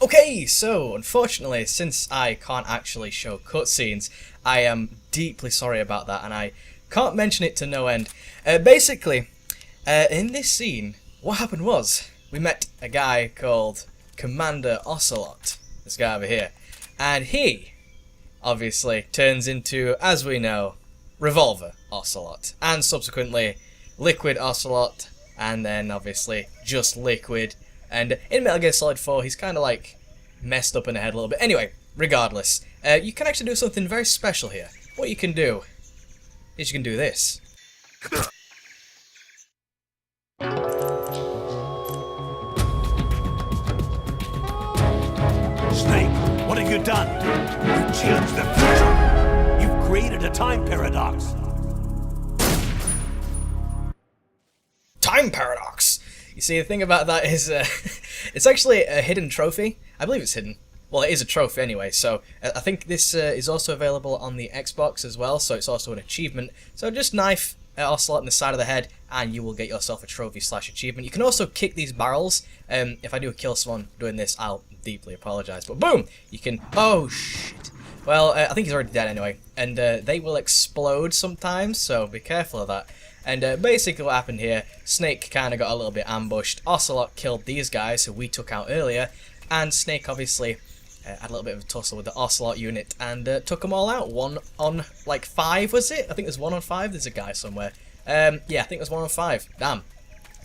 Okay, so unfortunately, since I can't actually show cutscenes, I am deeply sorry about that, and I can't mention it to no end. Basically, in this scene, what happened was we met a guy called Commander Ocelot, this guy over here, and he obviously turns into, as we know, Revolver Ocelot, and subsequently Liquid Ocelot, and then obviously just Liquid. And in Metal Gear Solid 4, he's kind of like messed up in the head a little bit. Anyway, regardless, you can actually do something very special here. What you can do is you can do this. Snake, what have you done? You changed the future. You've created a time paradox. Time paradox! You see, the thing about that is, it's actually a hidden trophy. I believe it's hidden. Well, it is a trophy anyway, so I think this is also available on the Xbox as well, so it's also an achievement. So just knife Ocelot in the side of the head, and you will get yourself a trophy/achievement. You can also kick these barrels. If I do kill someone doing this, I'll deeply apologise. But boom! You can... Oh, shit. Well, I think he's already dead anyway, and they will explode sometimes, so be careful of that. And basically what happened here, Snake kind of got a little bit ambushed. Ocelot killed these guys who we took out earlier, and Snake obviously had a little bit of a tussle with the Ocelot unit and took them all out. 1 on like 5, was it? I think there's 1 on 5. There's a guy somewhere. Yeah, I think there's 1 on 5. Damn.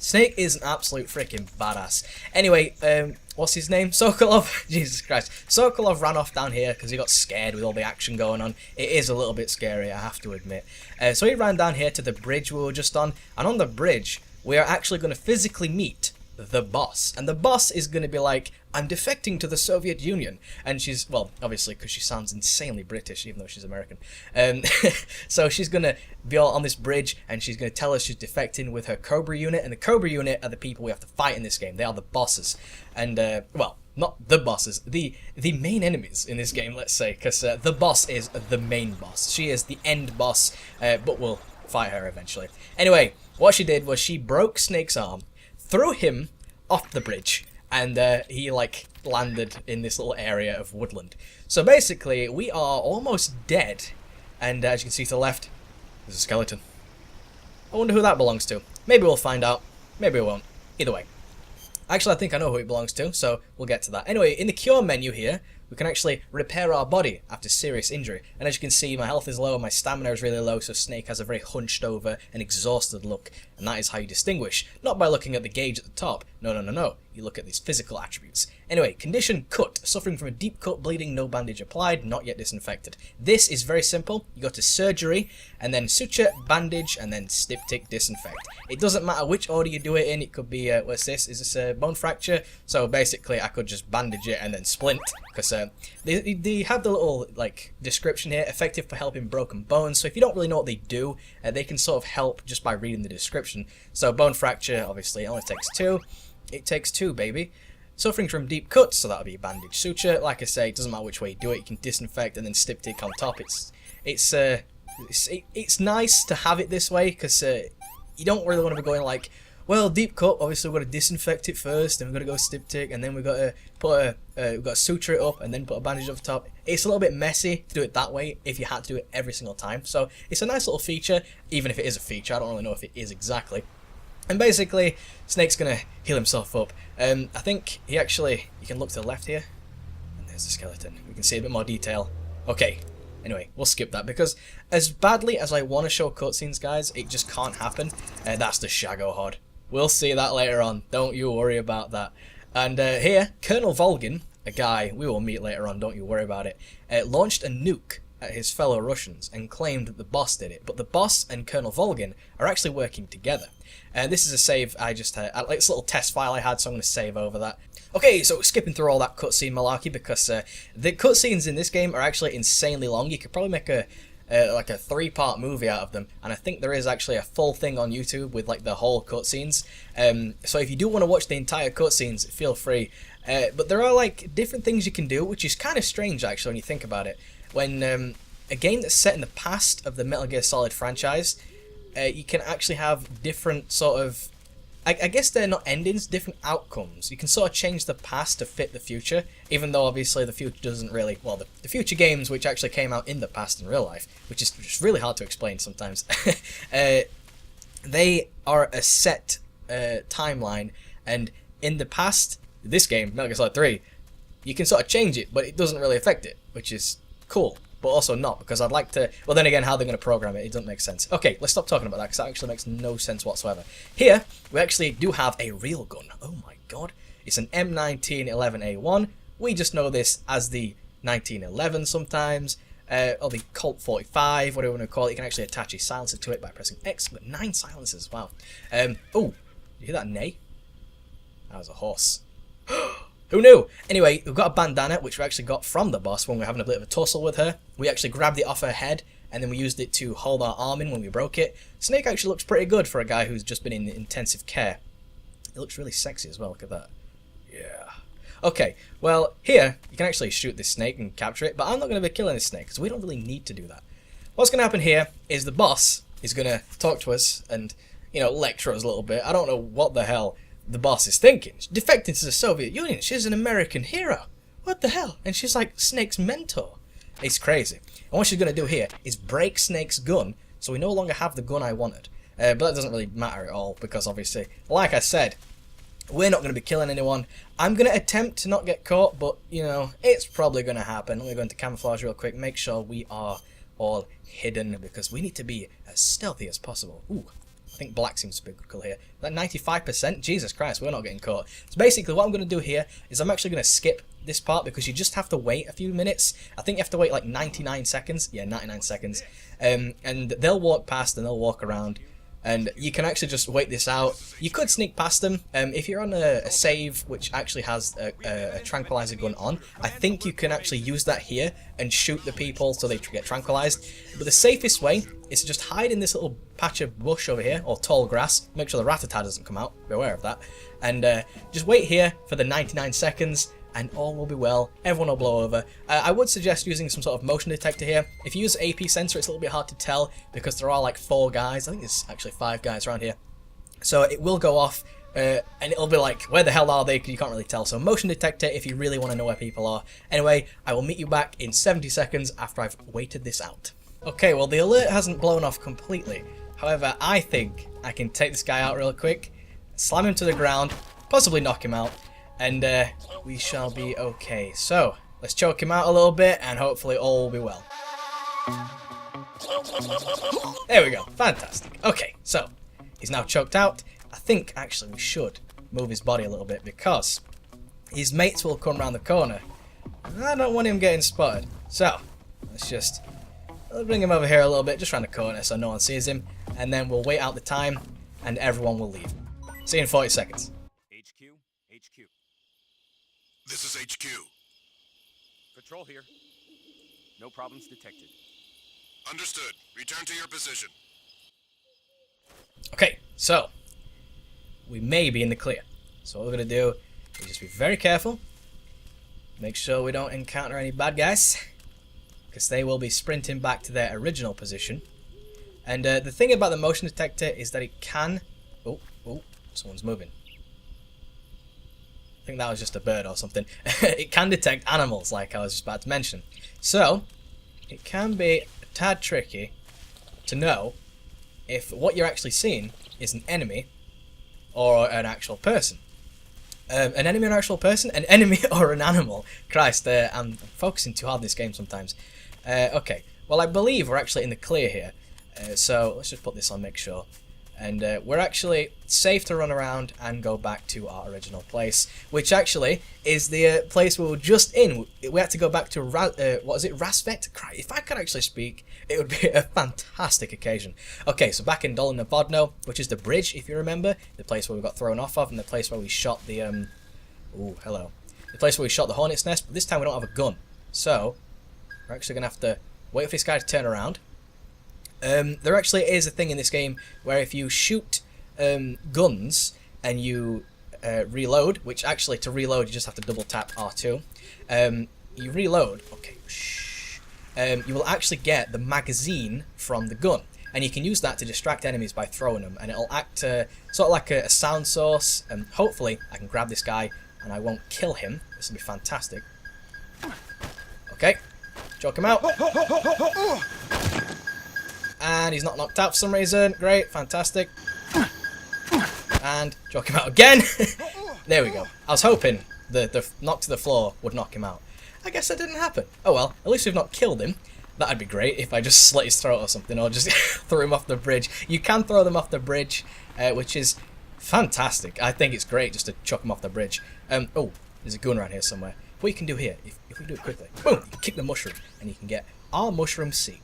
Snake is an absolute freaking badass. Anyway, what's his name? Sokolov? Jesus Christ. Sokolov ran off down here because he got scared with all the action going on. It is a little bit scary, I have to admit. So he ran down here to the bridge we were just on, and on the bridge, we are actually going to physically meet the boss. And the boss is going to be like, I'm defecting to the Soviet Union. And she's, well, obviously, because she sounds insanely British, even though she's American. So she's going to be all on this bridge, and she's going to tell us she's defecting with her Cobra unit. And the Cobra unit are the people we have to fight in this game. They are the bosses. And, well, not the bosses, the main enemies in this game, let's say. Because the boss is the main boss. She is the end boss, but we'll fight her eventually. Anyway, what she did was she broke Snake's arm, threw him off the bridge, and he like landed in this little area of woodland. So basically we are almost dead, and as you can see to the left, there's a skeleton. I wonder who that belongs to. Maybe we'll find out, maybe we won't. Either way, actually I think I know who it belongs to, so we'll get to that. Anyway, in the cure menu here, we can actually repair our body after serious injury. And as you can see, my health is low and my stamina is really low, so Snake has a very hunched over and exhausted look. And that is how you distinguish. Not by looking at the gauge at the top. No. You look at these physical attributes. Anyway, condition cut. Suffering from a deep cut, bleeding, no bandage applied, not yet disinfected. This is very simple. You go to surgery, and then suture, bandage, and then styptic, disinfect. It doesn't matter which order you do it in. It could be, what's this? Is this a bone fracture? So basically, I could just bandage it and then splint, because they have the little like description here, effective for helping broken bones. So if you don't really know what they do, they can sort of help just by reading the description. So bone fracture, obviously, it only takes 2. It takes 2, baby. Suffering from deep cuts, so that'll be bandage, suture. Like I say, it doesn't matter which way you do it. You can disinfect and then styptic on top. It's nice to have it this way, because you don't really want to be going like, well, deep cut, obviously we've got to disinfect it first, then we've got to go styptic, and then we've got to put we've got to suture it up, and then put a bandage over top. It's a little bit messy to do it that way if you had to do it every single time. So it's a nice little feature, even if it is a feature. I don't really know if it is exactly. And basically, Snake's gonna heal himself up. I think he actually, you can look to the left here, and there's the skeleton. We can see a bit more detail. Okay. Anyway, we'll skip that, because as badly as I want to show cutscenes, guys, it just can't happen. That's the Shago Hod. We'll see that later on. Don't you worry about that. And here, Colonel Volgin, a guy we will meet later on, don't you worry about it, launched a nuke at his fellow Russians and claimed that the boss did it. But the boss and Colonel Volgin are actually working together. This is a save I just had. It's a little test file I had, so I'm going to save over that. Okay, so skipping through all that cutscene malarkey, because the cutscenes in this game are actually insanely long. You could probably make like a 3-part movie out of them, and I think there is actually a full thing on YouTube with like the whole cutscenes. So if you do want to watch the entire cutscenes, feel free. But there are like different things you can do, which is kind of strange actually when you think about it. When a game that's set in the past of the Metal Gear Solid franchise, you can actually have different sort of I guess they're not endings, different outcomes. You can sort of change the past to fit the future, even though obviously the future doesn't really, well, the future games which actually came out in the past in real life, which is just really hard to explain sometimes, they are a set timeline, and in the past, this game, Metal Gear Solid 3, you can sort of change it, but it doesn't really affect it, which is cool. But also not, because I'd like to... Well, then again, how they're going to program it, it doesn't make sense. Okay, let's stop talking about that, because that actually makes no sense whatsoever. Here, we actually do have a real gun. Oh my god. It's an M1911A1. We just know this as the 1911 sometimes, or the Colt 45, whatever you want to call it. You can actually attach a silencer to it by pressing X, but 9 silencers, wow. Oh, you hear that neigh? That was a horse. Who knew? Anyway, we've got a bandana, which we actually got from the boss when we were having a bit of a tussle with her. We actually grabbed it off her head, and then we used it to hold our arm in when we broke it. Snake actually looks pretty good for a guy who's just been in intensive care. It looks really sexy as well, look at that. Yeah. Okay, well, here, you can actually shoot this snake and capture it, but I'm not going to be killing this snake, because we don't really need to do that. What's going to happen here is the boss is going to talk to us and, you know, lecture us a little bit. I don't know what the hell the boss is thinking. She's defecting to the Soviet Union. She's an American hero. What the hell? And she's like Snake's mentor. It's crazy. And what she's going to do here is break Snake's gun, so we no longer have the gun I wanted. But that doesn't really matter at all, because obviously, like I said, we're not going to be killing anyone. I'm going to attempt to not get caught, but, you know, it's probably going to happen. Let me go into camouflage real quick, make sure we are all hidden, because we need to be as stealthy as possible. Ooh. I think black seems to be a good colour here. That 95%? Jesus Christ, we're not getting caught. So basically what I'm going to do here is I'm actually going to skip this part, because you just have to wait a few minutes. I think you have to wait like 99 seconds. Yeah, 99 seconds. And they'll walk past and they'll walk around. And you can actually just wait this out. You could sneak past them. If you're on a save which actually has a tranquilizer gun on, I think you can actually use that here and shoot the people so they get tranquilized. But the safest way is to just hide in this little patch of bush over here, or tall grass. Make sure the rat-a-tat doesn't come out. Be aware of that. And just wait here for the 99 seconds. And all will be well, everyone will blow over. I would suggest using some sort of motion detector here. If you use AP sensor, it's a little bit hard to tell, because there are like 4 guys, I think there's actually 5 guys around here. So it will go off, and it'll be like, where the hell are they? You can't really tell. So motion detector if you really want to know where people are. Anyway, I will meet you back in 70 seconds after I've waited this out. Okay, well the alert hasn't blown off completely. However, I think I can take this guy out real quick, slam him to the ground, possibly knock him out, and we shall be okay. So, let's choke him out a little bit, and hopefully all will be well. There we go. Fantastic. Okay, so, he's now choked out. I think, actually, we should move his body a little bit, because his mates will come around the corner. I don't want him getting spotted. So, let's bring him over here a little bit, just around the corner so no one sees him, and then we'll wait out the time, and everyone will leave. See you in 40 seconds. HQ. This is HQ. Patrol here. No problems detected. Understood. Return to your position. Okay, so we may be in the clear. So what we're going to do is just be very careful. Make sure we don't encounter any bad guys, because they will be sprinting back to their original position. And the thing about the motion detector is that it can... Oh, someone's moving. I think that was just a bird or something. It can detect animals, like I was just about to mention. So, it can be a tad tricky to know if what you're actually seeing is an enemy or an actual person. An enemy or an actual person? An enemy or an animal? Christ, I'm focusing too hard on this game sometimes. Okay, well I believe we're actually in the clear here. So, let's just put this on, make sure. And we're actually safe to run around and go back to our original place, which actually is the place we were just in. We had to go back to, what is it, Rasvet? If I could actually speak, it would be a fantastic occasion. Okay, so back in Dolinovodno, which is the bridge, if you remember, the place where we got thrown off of, and the place where we shot the, ooh, hello. The place where we shot the hornet's nest, but this time we don't have a gun. So, we're actually going to have to wait for this guy to turn around. There actually is a thing in this game where if you shoot guns and you reload, which actually to reload you just have to double tap R2, you reload, okay, you will actually get the magazine from the gun. and you can use that to distract enemies by throwing them, and it'll act sort of like a sound source, and hopefully I can grab this guy and I won't kill him. This will be fantastic. Okay, choke him out. And he's not knocked out for some reason. Great, fantastic. And choke him out again. There we go. I was hoping the knock to the floor would knock him out. I guess that didn't happen. Oh well, at least we've not killed him. That'd be great if I just slit his throat or something, or just throw him off the bridge. You can throw them off the bridge, which is fantastic. I think it's great just to chuck them off the bridge. Oh, there's a gun around here somewhere. What you can do here, if we do it quickly, boom, you can kick the mushroom, and you can get our mushroom seed.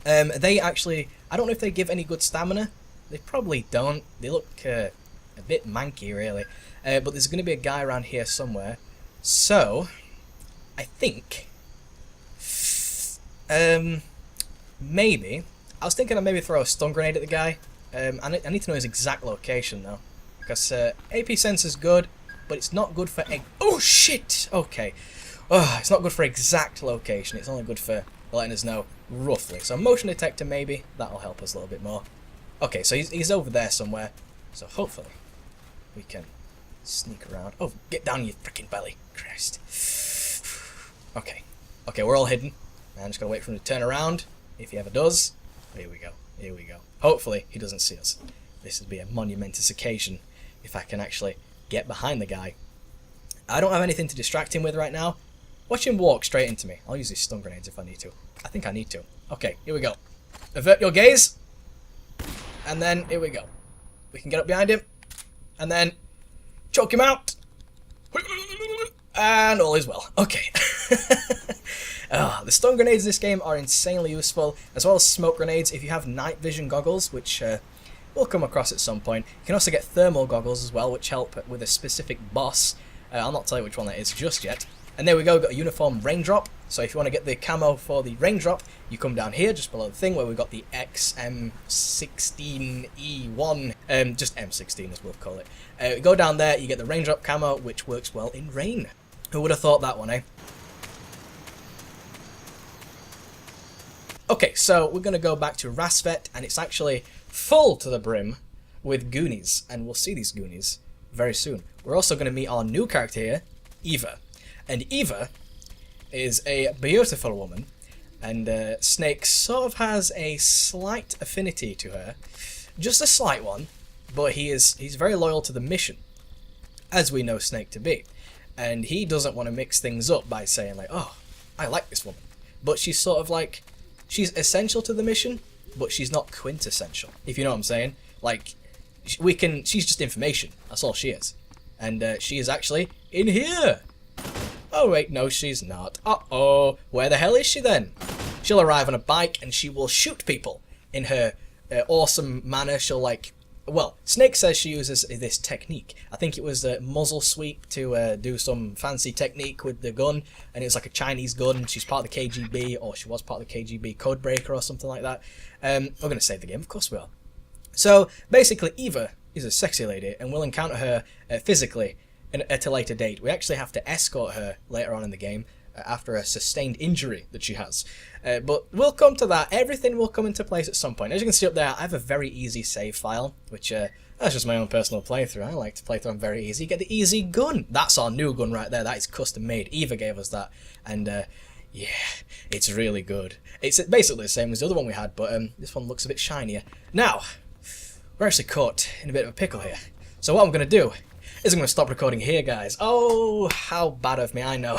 They actually, I don't know if they give any good stamina. They probably don't. They look a bit manky, really. But there's going to be a guy around here somewhere. So, I think, maybe, I was thinking I'd maybe throw a stun grenade at the guy. I need to know his exact location, though. Because AP sensor's good, but it's not good for... Oh, shit! Okay. Oh, it's not good for exact location. It's only good for letting us know roughly. So motion detector, maybe. That'll help us a little bit more. Okay, so he's over there somewhere. So hopefully we can sneak around. Oh, get down, you freaking belly. Christ. Okay. Okay, we're all hidden. I'm just going to wait for him to turn around. If he ever does. Here we go. Here we go. Hopefully he doesn't see us. This would be a monumentous occasion if I can actually get behind the guy. I don't have anything to distract him with right now. Watch him walk straight into me. I'll use these stun grenades if I need to. I think I need to. Okay, here we go. Avert your gaze. And then, here we go. We can get up behind him. And then, choke him out. And all is well. Okay. The stun grenades in this game are insanely useful, as well as smoke grenades if you have night vision goggles, which we'll come across at some point. You can also get thermal goggles as well, which help with a specific boss. I'll not tell you which one that is just yet. And there we go, got a uniform raindrop. So if you want to get the camo for the raindrop, you come down here, just below the thing where we've got the XM16E1, just M16 as we'll call it. Go down there, you get the raindrop camo, which works well in rain. Who would have thought that one, eh? Okay, so we're going to go back to Rasvet, and it's actually full to the brim with Goonies, and we'll see these Goonies very soon. We're also going to meet our new character here, Eva. And Eva is a beautiful woman, and Snake sort of has a slight affinity to her. Just a slight one, but he's very loyal to the mission, as we know Snake to be. And he doesn't want to mix things up by saying like, oh, I like this woman. But she's sort of like, she's essential to the mission, but she's not quintessential, if you know what I'm saying. Like, she's just information, that's all she is. And she is actually in here. Oh wait, no she's not. Uh-oh, where the hell is she then? She'll arrive on a bike and she will shoot people in her awesome manner. She'll like, well, Snake says she uses this technique. I think it was a muzzle sweep to do some fancy technique with the gun, and it was like a Chinese gun. She's part of the KGB, or she was part of the KGB codebreaker or something like that. We're going to save the game, of course we are. So basically Eva is a sexy lady, and we'll encounter her physically at a later date. We actually have to escort her later on in the game after a sustained injury that she has. But we'll come to that. Everything will come into place at some point. As you can see up there, I have a very easy save file, which that's just my own personal playthrough. I like to play through on very easy. Get the easy gun. That's our new gun right there. That is custom made. Eva gave us that. And yeah, it's really good. It's basically the same as the other one we had, but this one looks a bit shinier. Now, we're actually caught in a bit of a pickle here. So what I'm going to do is I'm going to stop recording here, guys. Oh, how bad of me, I know.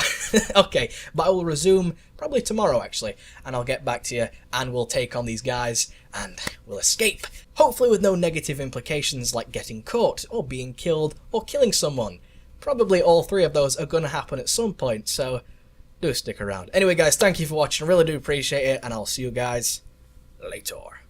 Okay, but I will resume probably tomorrow, actually, and I'll get back to you, and we'll take on these guys, and we'll escape. Hopefully with no negative implications like getting caught, or being killed, or killing someone. Probably all three of those are going to happen at some point, so do stick around. Anyway, guys, thank you for watching. I really do appreciate it, and I'll see you guys later.